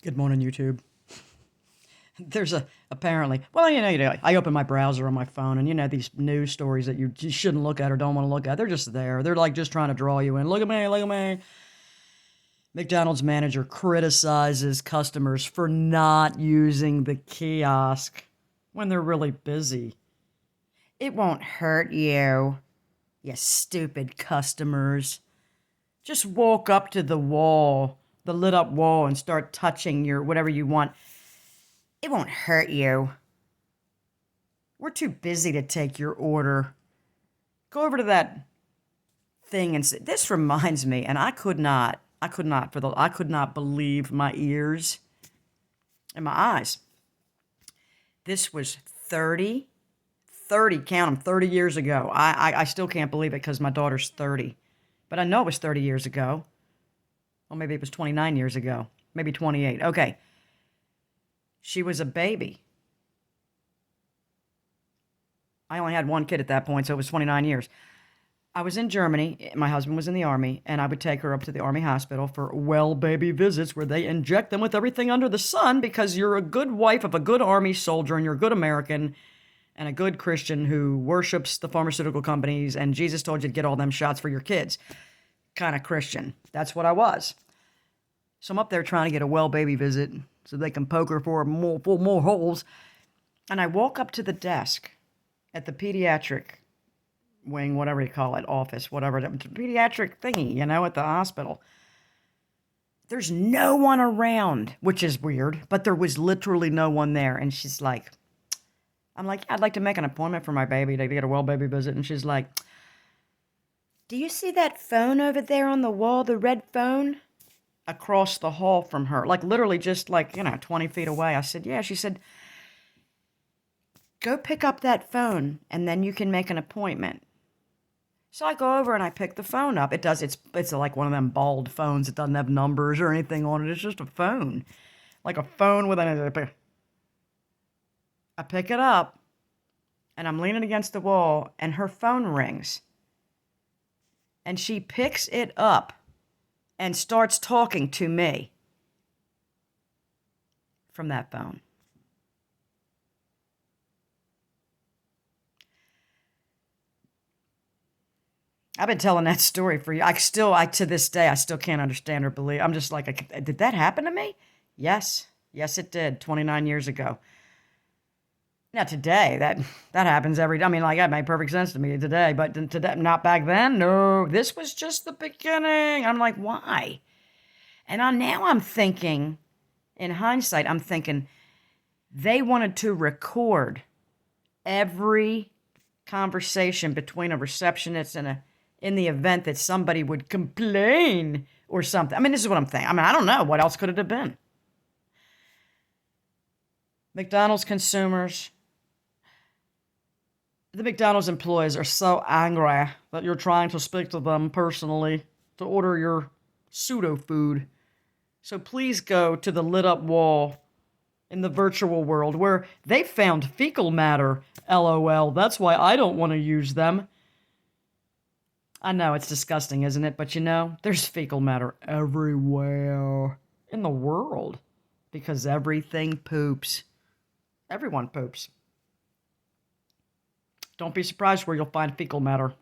Good morning, YouTube. There's apparently, well, I open my browser on my phone and these news stories that you just shouldn't look at or don't want to look at. They're just there. They're like just trying to draw you in. Look at me, look at me. McDonald's manager criticizes customers for not using the kiosk when they're really busy. It won't hurt you, you stupid customers. Just walk up to the wall, the lit up wall, and start touching your whatever you want. It won't hurt you. We're too busy to take your order. Go over to that thing and say, this reminds me, and I could not believe my ears and my eyes. This was 30, count them, 30 years ago. I still can't believe it because my daughter's 30. But I know it was 30 years ago. Well, maybe it was 29 years ago. Maybe 28. Okay. She was a baby. I only had one kid at that point, so it was 29 years. I was in Germany. My husband was in the Army, and I would take her up to the Army hospital for well baby visits where they inject them with everything under the sun because you're a good wife of a good Army soldier and you're a good American and a good Christian who worships the pharmaceutical companies, and Jesus told you to get all them shots for your kids. Kind of Christian. That's what I was. So I'm up there trying to get a well baby visit so they can poke her for more holes. And I walk up to the desk at the pediatric wing, whatever you call it, office, whatever, the pediatric thingy, at the hospital. There's no one around, which is weird, but there was literally no one there. And she's like, I'm like, I'd like to make an appointment for my baby to get a well baby visit. And she's like, do you see that phone over there on the wall, the red phone? Across the hall from her, like literally just 20 feet away. I said, yeah. She said, go pick up that phone and then you can make an appointment. So I go over and I pick the phone up. It's like one of them bald phones. It doesn't have numbers or anything on it. It's just a phone. Like a phone with an... I pick it up and I'm leaning against the wall and her phone rings. And she picks it up and starts talking to me from that phone. I've been telling that story for you. To this day, I still can't understand or believe. I'm just like, did that happen to me? Yes, it did, 29 years ago. Now today, that happens every day. I mean, like, that made perfect sense to me today, but today, not back then. No, this was just the beginning. I'm like, why? And now I'm thinking, in hindsight, they wanted to record every conversation between a receptionist and in the event that somebody would complain or something. I mean, this is what I'm thinking. I mean, I don't know. What else could it have been? McDonald's consumers, the McDonald's employees are so angry that you're trying to speak to them personally to order your pseudo food. So please go to the lit up wall in the virtual world where they found fecal matter. LOL. That's why I don't want to use them. I know it's disgusting, isn't it? But there's fecal matter everywhere in the world because everything poops. Everyone poops. Don't be surprised where you'll find fecal matter.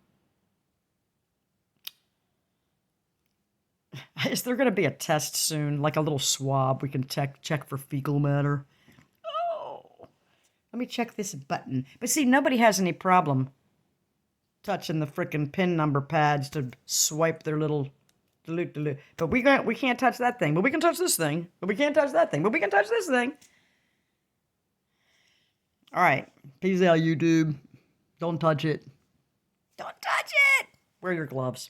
Is there going to be a test soon, like a little swab we can check for fecal matter? Oh, let me check this button. But see, nobody has any problem touching the frickin' PIN number pads to swipe their little dilute. But we can't touch that thing. But we can touch this thing. But we can't touch that thing. But we can touch this thing. All right, peace out, YouTube. Don't touch it. Don't touch it. Wear your gloves.